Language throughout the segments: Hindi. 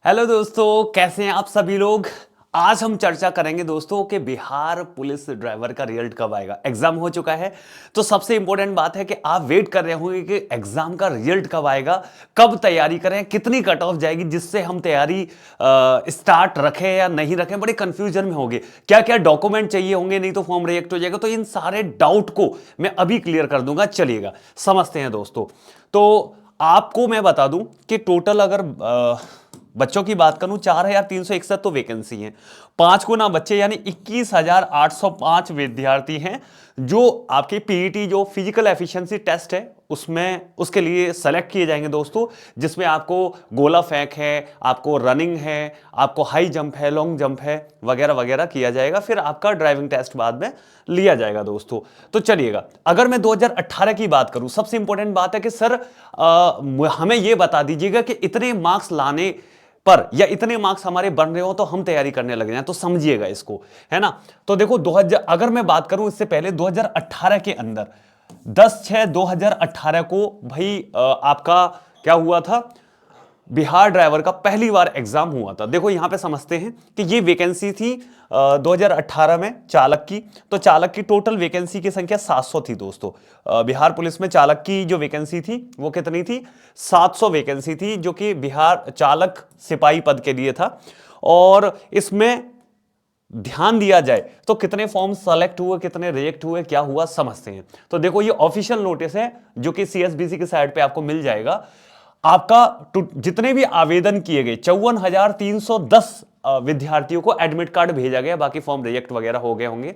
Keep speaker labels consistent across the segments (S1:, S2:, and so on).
S1: हेलो दोस्तों, कैसे हैं आप सभी लोग। आज हम चर्चा करेंगे दोस्तों कि बिहार पुलिस ड्राइवर का रिजल्ट कब आएगा। एग्जाम हो चुका है तो सबसे इंपॉर्टेंट बात है कि आप वेट कर रहे होंगे कि एग्जाम का रिजल्ट कब आएगा, कब तैयारी करें, कितनी कट ऑफ जाएगी, जिससे हम तैयारी स्टार्ट रखें या नहीं रखें। बड़े कंफ्यूजन में होंगे, क्या क्या डॉक्यूमेंट चाहिए होंगे, नहीं तो फॉर्म रिजेक्ट हो जाएगा। तो इन सारे डाउट को मैं अभी क्लियर कर दूंगा। चलिएगा समझते हैं दोस्तों। तो आपको मैं बता दूं कि टोटल अगर बच्चों की बात करूं 4,361 तो वैकेंसी है। 5 गुना बच्चे यानी 21,805 विद्यार्थी हैं जो आपके पीईटी जो फिजिकल एफिशिएंसी टेस्ट है उसमें उसके लिए सेलेक्ट किए जाएंगे दोस्तों। जिसमें आपको गोला फेंक है, आपको रनिंग है, आपको हाई जंप है, लॉन्ग जंप है, वगैरह वगैरह किया जाएगा। फिर आपका ड्राइविंग टेस्ट बाद में लिया जाएगा दोस्तों। तो चलिएगा, अगर मैं 2018 की बात करूं, सबसे इंपॉर्टेंट बात है कि सर हमें यह बता दीजिएगा कि इतने मार्क्स लाने पर या इतने मार्क्स हमारे बन रहे हो तो हम तैयारी करने लग जाए। तो समझिएगा इसको, है ना। तो देखो 2000 अगर मैं बात करूं इससे पहले 2018 के अंदर 10/6/2018 को भाई आपका क्या हुआ था, बिहार ड्राइवर का पहली बार एग्जाम हुआ था। देखो यहां पे समझते हैं कि ये वैकेंसी थी 2018 में चालक की। तो चालक की टोटल वैकेंसी की संख्या 700 थी दोस्तों। बिहार पुलिस में चालक की जो वैकेंसी थी वो कितनी थी, 700 वैकेंसी थी, जो कि बिहार चालक सिपाही पद के लिए था। और इसमें ध्यान दिया जाए तो कितने फॉर्म सेलेक्ट हुए, कितने रिजेक्ट हुए, क्या हुआ, समझते हैं। तो देखो ये ऑफिशियल नोटिस है जो कि सीएसबीसी की साइट पे आपको मिल जाएगा। आपका जितने भी आवेदन किए गए 54,310 विद्यार्थियों को एडमिट कार्ड भेजा गया, बाकी फॉर्म रिजेक्ट वगैरह हो गए होंगे।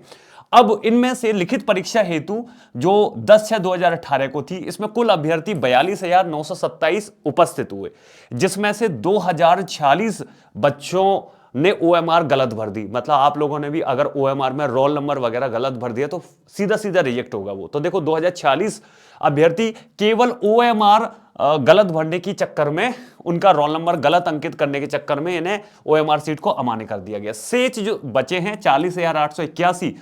S1: अब इनमें से लिखित परीक्षा हेतु जो 10/6/2018 को थी, इसमें कुल अभ्यर्थी 42,927 उपस्थित हुए, जिसमें से 2,046 बच्चों ने ओएमआर गलत भर दी। मतलब आप लोगों ने भी अगर ओएमआर में रोल नंबर वगैरह गलत भर दिया तो सीधा सीधा रिजेक्ट होगा वो। तो देखो 2046 अभ्यर्थी केवल ओएमआर गलत भरने की चक्कर में, उनका रोल नंबर गलत अंकित करने के चक्कर में इन्हें ओएमआर सीट को अमान्य कर दिया गया। शेष जो बचे हैं 40,881,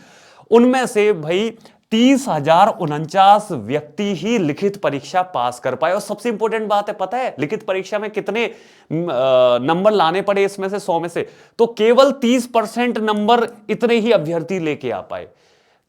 S1: उनमें से भाई 30,049 व्यक्ति ही लिखित परीक्षा पास कर पाए। और सबसे इंपॉर्टेंट बात है, पता है लिखित परीक्षा में कितने नंबर लाने पड़े इसमें से 100 में से, तो केवल 30% नंबर इतने ही अभ्यर्थी लेके आ पाए।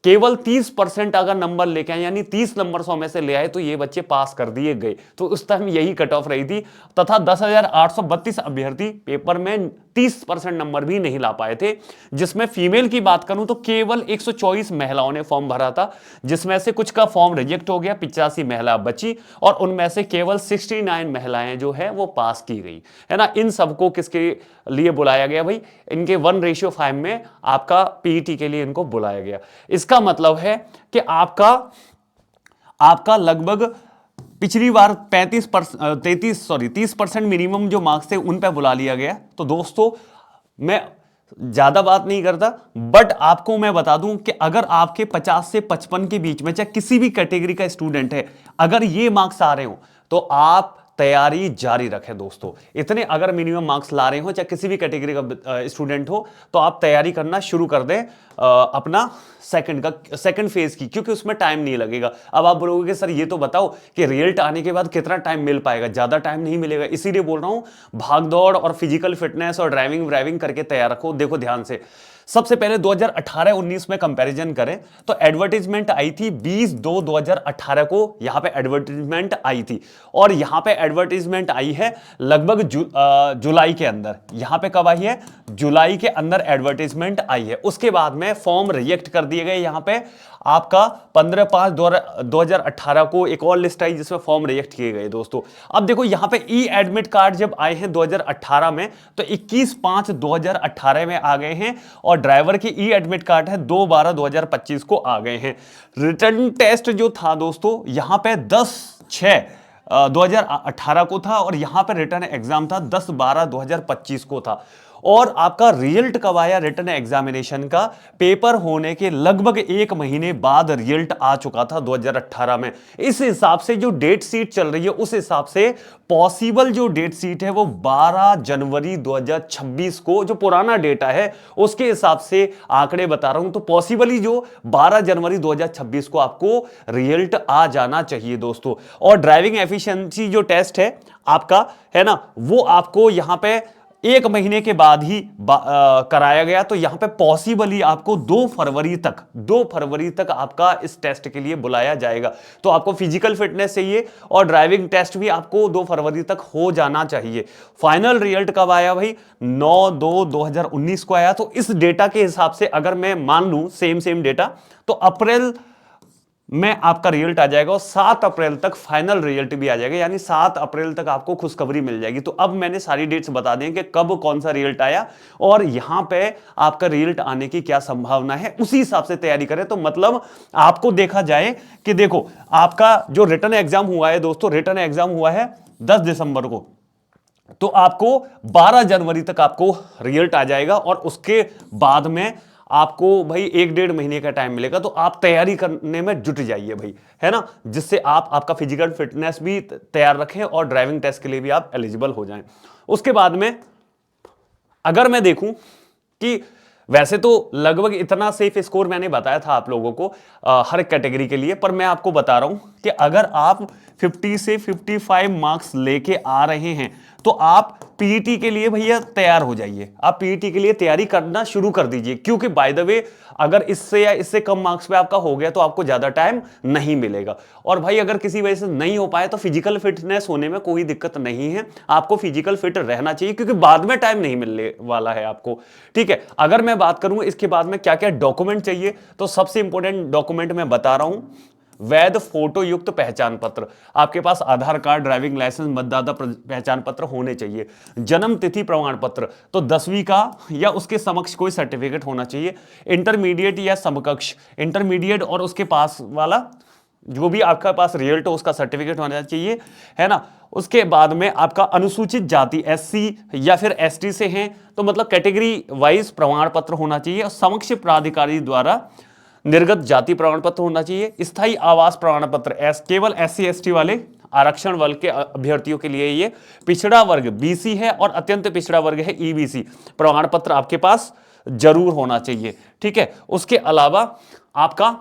S1: केवल 30% अगर नंबर लेके आए, यानी 30 नंबर 100 में से ले आए, तो ये बच्चे पास कर दिए गए। तो उस टाइम यही कट ऑफ रही थी। तथा 10,832 अभ्यर्थी पेपर में 30% नंबर भी नहीं ला पाए थे। जिसमें फीमेल की बात करूं तो केवल 124 महिलाओं ने फॉर्म भरा था, जिसमें से कुछ का फॉर्म रिजेक्ट हो गया, 85 महिला बची, और उनमें से केवल 69 महिलाएं जो है वो पास की गई, है ना। इन सबको किसके लिए बुलाया गया भाई, इनके 1:5 में आपका पीईटी के लिए इनको बुलाया गया। इसका मतलब है कि आपका लगभग पिछली बार 30% मिनिमम जो मार्क्स थे उन पे बुला लिया गया। तो दोस्तों मैं ज्यादा बात नहीं करता, बट आपको मैं बता दूं कि अगर आपके 50 से 55 के बीच में चाहे किसी भी कैटेगरी का स्टूडेंट है, अगर ये मार्क्स आ रहे हो तो आप तैयारी जारी रखें दोस्तों। इतने अगर मिनिमम मार्क्स ला रहे हो, चाहे किसी भी कैटेगरी का स्टूडेंट हो, तो आप तैयारी करना शुरू कर दें अपना सेकंड फेज की, क्योंकि उसमें टाइम नहीं लगेगा। अब आप बोलोगे कि सर ये तो बताओ कि रिजल्ट आने के बाद कितना टाइम मिल पाएगा। ज्यादा टाइम नहीं मिलेगा, इसीलिए बोल रहा हूं भाग दौड़ और फिजिकल फिटनेस और ड्राइविंग करके तैयार रखो। देखो ध्यान से, सबसे पहले 2018-19 में कंपैरिजन करें तो एडवर्टीजमेंट आई थी 20/2/2018 को, यहां पे एडवर्टीजमेंट आई थी। और यहां पे एडवर्टीजमेंट आई है लगभग जुलाई के अंदर। यहां पे कब आई है, जुलाई के अंदर एडवर्टीजमेंट आई है। उसके बाद में फॉर्म रिजेक्ट कर दिए गए। यहां पे आपका 15/5/2018 को एक और लिस्ट आई जिसमें फॉर्म रिजेक्ट किए गए दोस्तों। अब देखो यहां पे ई एडमिट कार्ड जब आए हैं 2018 में, तो 21/5/2018 में आ गए हैं, और ड्राइवर की ई एडमिट कार्ड है 2/12/2025 को आ गए हैं। रिटर्न टेस्ट जो था दोस्तों यहां पे 10/6/2018 को था, और यहां पे रिटर्न एग्जाम था 10/12/2025 को था। और आपका रिजल्ट कब आया रिटर्न एग्जामिनेशन का, पेपर होने के लगभग 1 महीने बाद रिजल्ट आ चुका था 2018 में। इस हिसाब से जो डेट शीट चल रही है उस हिसाब से पॉसिबल जो डेट शीट है वो 12 जनवरी 2026 को, जो पुराना डेटा है उसके हिसाब से आंकड़े बता रहा हूं, तो पॉसिबली जो 12 जनवरी 2026 को आपको रिजल्ट आ जाना चाहिए दोस्तों। और ड्राइविंग एफिशिएंसी जो टेस्ट है आपका, है ना, वो आपको यहां पे 1 महीने के बाद ही कराया गया। तो यहां पे पॉसिबली आपको 2 फरवरी तक आपका इस टेस्ट के लिए बुलाया जाएगा। तो आपको फिजिकल फिटनेस चाहिए और ड्राइविंग टेस्ट भी आपको 2 फरवरी तक हो जाना चाहिए। फाइनल रिजल्ट कब आया भाई? 9/2/2019 को आया। तो इस डेटा के हिसाब से अगर मैं मान लूं सेम डेटा, तो अप्रैल में आपका रिजल्ट आ जाएगा और 7 अप्रैल तक फाइनल रिजल्ट भी आ जाएगा, यानी 7 अप्रैल तक आपको खुशखबरी मिल जाएगी। तो अब मैंने सारी डेट्स बता दी कि कब कौन सा रिजल्ट आया और यहां पे आपका रिजल्ट आने की क्या संभावना है, उसी हिसाब से तैयारी करें। तो मतलब आपको देखा जाए कि देखो, आपका जो रिटन एग्जाम हुआ है दोस्तों, रिटन एग्जाम हुआ है 10 दिसंबर को, तो आपको 12 जनवरी तक आपको रिजल्ट आ जाएगा और उसके बाद में आपको भाई 1-1.5 महीने का टाइम मिलेगा। तो आप तैयारी करने में जुट जाइए भाई, है ना, जिससे आप आपका फिजिकल फिटनेस भी तैयार रखें और ड्राइविंग टेस्ट के लिए भी आप एलिजिबल हो जाएं। उसके बाद में अगर मैं देखूं कि वैसे तो लगभग इतना सेफ स्कोर मैंने बताया था आप लोगों को हर कैटेगरी के लिए, पर मैं आपको बता रहा हूं कि अगर आप 50 से 55 मार्क्स लेके आ रहे हैं तो आप पीईटी के लिए भैया तैयार हो जाइए। आप पीईटी के लिए तैयारी करना शुरू कर दीजिए, क्योंकि बाय द वे अगर इससे या इससे कम मार्क्स पे आपका हो गया तो आपको ज्यादा टाइम नहीं मिलेगा। और भाई अगर किसी वजह से नहीं हो पाए तो फिजिकल फिटनेस होने में कोई दिक्कत नहीं है, आपको फिजिकल फिट रहना चाहिए, क्योंकि बाद में टाइम नहीं मिलने वाला है आपको। ठीक है, अगर मैं बात करूं इसके बाद में क्या क्या डॉक्यूमेंट चाहिए, तो सबसे इंपॉर्टेंट डॉक्यूमेंट मैं बता रहा हूं, वैध फोटो युक्त पहचान पत्र। आपके पास आधार कार्ड, ड्राइविंग लाइसेंस, मतदाता पहचान पत्र होने चाहिए। जन्म तिथि प्रमाण पत्र, तो 10वीं का या उसके समक्ष कोई सर्टिफिकेट होना चाहिए। इंटरमीडिएट या समकक्ष, इंटरमीडिएट और उसके पास वाला जो भी आपका पास रिजल्ट हो उसका सर्टिफिकेट होना चाहिए, है ना। उसके बाद में आपका अनुसूचित जाति एससी या फिर एसटी से हैं तो मतलब कैटेगरी वाइज प्रमाण पत्र होना चाहिए। और समक्ष प्राधिकारी द्वारा निर्गत जाति प्रमाण पत्र होना चाहिए। स्थायी आवास प्रमाण पत्र केवल एससी एसटी वाले आरक्षण वर्ग के अभ्यर्थियों के लिए, ये पिछड़ा वर्ग बीसी है और अत्यंत पिछड़ा वर्ग है ईबीसी, प्रमाण पत्र आपके पास जरूर होना चाहिए। ठीक है, उसके अलावा आपका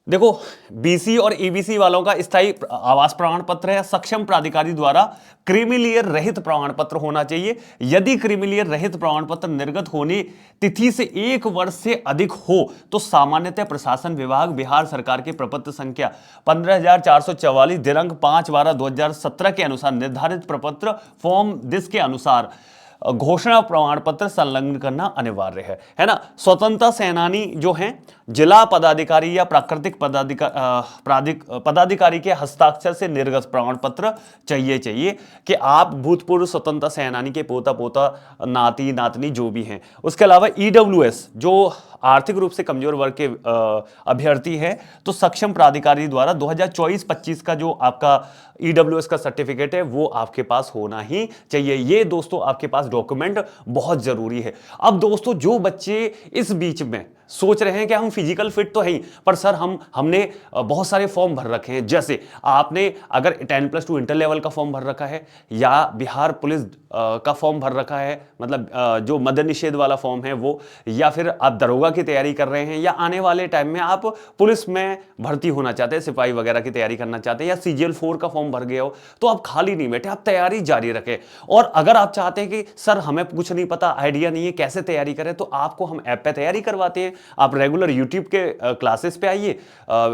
S1: देखो बीसी और ईबीसी वालों का स्थायी आवास प्रमाण पत्र है। सक्षम प्राधिकारी द्वारा क्रीमीलेयर रहित प्रमाण पत्र होना चाहिए। यदि क्रीमीलेयर रहित प्रमाण पत्र निर्गत होने तिथि से 1 वर्ष से अधिक हो तो सामान्यतः प्रशासन विभाग बिहार सरकार के प्रपत्र संख्या 15,444 दिनांक 5/12/2017 के अनुसार निर्धारित प्रपत्र फॉर्म 10 के अनुसार घोषणा प्रमाण पत्र संलग्न करना अनिवार्य है ना। स्वतंत्रता सेनानी जो हैं, जिला पदाधिकारी या प्राकृतिक पदाधिकारी के हस्ताक्षर से निर्गत प्रमाण पत्र चाहिए कि आप भूतपूर्व स्वतंत्रता सेनानी के पोता नाती नातनी जो भी हैं। उसके अलावा ईडब्ल्यूएस जो आर्थिक रूप से कमजोर वर्ग के अभ्यर्थी हैं तो सक्षम प्राधिकारी द्वारा 2024-25 का जो आपका ईडब्ल्यूएस का सर्टिफिकेट है वो आपके पास होना ही चाहिए। ये दोस्तों आपके पास डॉक्यूमेंट बहुत जरूरी है। अब दोस्तों जो बच्चे इस बीच में सोच रहे हैं कि हम फिजिकल फिट तो है ही, पर सर हमने बहुत सारे फॉर्म भर रखे हैं, जैसे आपने अगर 10+2 इंटर लेवल का फॉर्म भर रखा है या बिहार पुलिस का फॉर्म भर रखा है, मतलब जो मद्य निषेध वाला फॉर्म है वो, या फिर आप दरोगा की तैयारी कर रहे हैं या आने वाले टाइम में आप पुलिस में भर्ती होना चाहते हैं, सिपाही वगैरह की तैयारी करना चाहते हैं, या CGL 4 का फॉर्म भर गए हो, तो आप खाली नहीं बैठे, आप तैयारी जारी रखें। और अगर आप चाहते हैं कि सर हमें कुछ नहीं पता, आइडिया नहीं है कैसे तैयारी करें, तो आपको हम ऐप पे तैयारी करवाते हैं। आप रेगुलर यूट्यूब के क्लासेस पे आइए,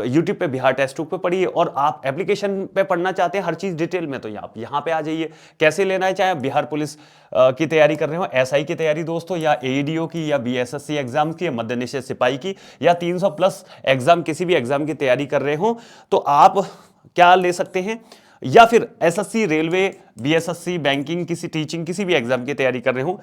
S1: यूट्यूब पे बिहार टेस्ट पे पढ़िए, और आप एप्लीकेशन पे पढ़ना चाहते हैं हर चीज डिटेल में, तो आप यहाँ पे आ जाइए। कैसे लेना है, चाहे बिहार पुलिस की तैयारी कर रहे हो, SI की तैयारी दोस्तों, या AEDO की, या BSSC एग्जाम की, या मद्य निषेध सिपाही की, या 300+ एग्जाम, किसी भी एग्जाम की तैयारी कर रहे हो, तो आप क्या ले सकते हैं, या फिर SSC, रेलवे, BSSC, बैंकिंग, किसी टीचिंग, किसी भी एग्जाम की तैयारी कर रहे हो,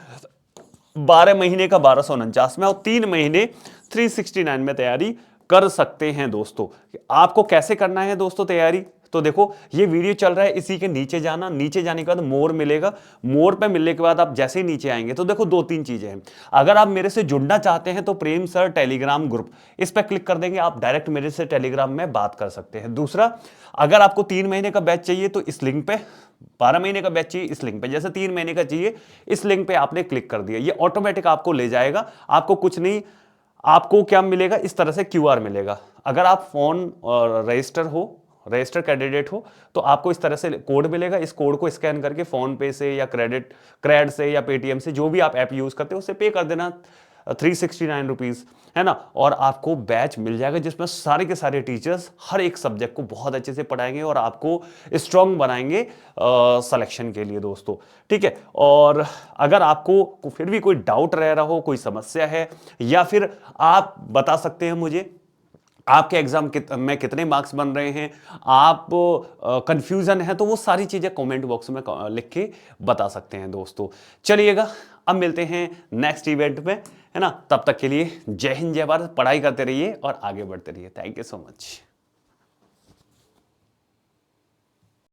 S1: 12 महीने का 1249 में और 3 महीने 369 में तैयारी कर सकते हैं दोस्तों। आपको कैसे करना है दोस्तों तैयारी, तो देखो ये वीडियो चल रहा है, इसी के नीचे जाना, नीचे जाने के बाद मोर मिलेगा, मोर पे मिलने के बाद आप जैसे ही नीचे आएंगे तो देखो 2-3 चीजें हैं। अगर आप मेरे से जुड़ना चाहते हैं तो प्रेम सर टेलीग्राम ग्रुप, इस पर क्लिक कर देंगे, आप डायरेक्ट मेरे से टेलीग्राम में बात कर सकते हैं। दूसरा, अगर आपको 3 महीने का बैच चाहिए तो इस लिंक पे, 12 महीने का बैच चाहिए इस लिंक पे, जैसे 3 महीने का चाहिए इस लिंक पे आपने क्लिक कर दिया, ये ऑटोमेटिक आपको ले जाएगा। आपको कुछ नहीं, आपको क्या मिलेगा, इस तरह से QR मिलेगा। अगर आप फोन रजिस्टर हो रजिस्टर कैंडिडेट हो तो आपको इस तरह से कोड मिलेगा। इस कोड को स्कैन करके फोन पे से या क्रेड से या पेटीएम से, जो भी आप ऐप यूज करते हो उससे पे कर देना 369 रुपीज, है ना। और आपको बैच मिल जाएगा जिसमें सारे के सारे टीचर्स हर एक सब्जेक्ट को बहुत अच्छे से पढ़ाएंगे और आपको स्ट्रांग बनाएंगे सिलेक्शन के लिए दोस्तों, ठीक है। और अगर आपको फिर भी कोई डाउट रह रहा हो, कोई समस्या है, या फिर आप बता सकते हैं मुझे आपके एग्जाम में कितने मार्क्स बन रहे हैं, आप कंफ्यूजन है, तो वो सारी चीजें कमेंट बॉक्स में लिख के बता सकते हैं दोस्तों। चलिएगा, अब मिलते हैं नेक्स्ट इवेंट में, है ना। तब तक के लिए जय हिंद जय भारत, पढ़ाई करते रहिए और आगे बढ़ते रहिए। Thank you so much.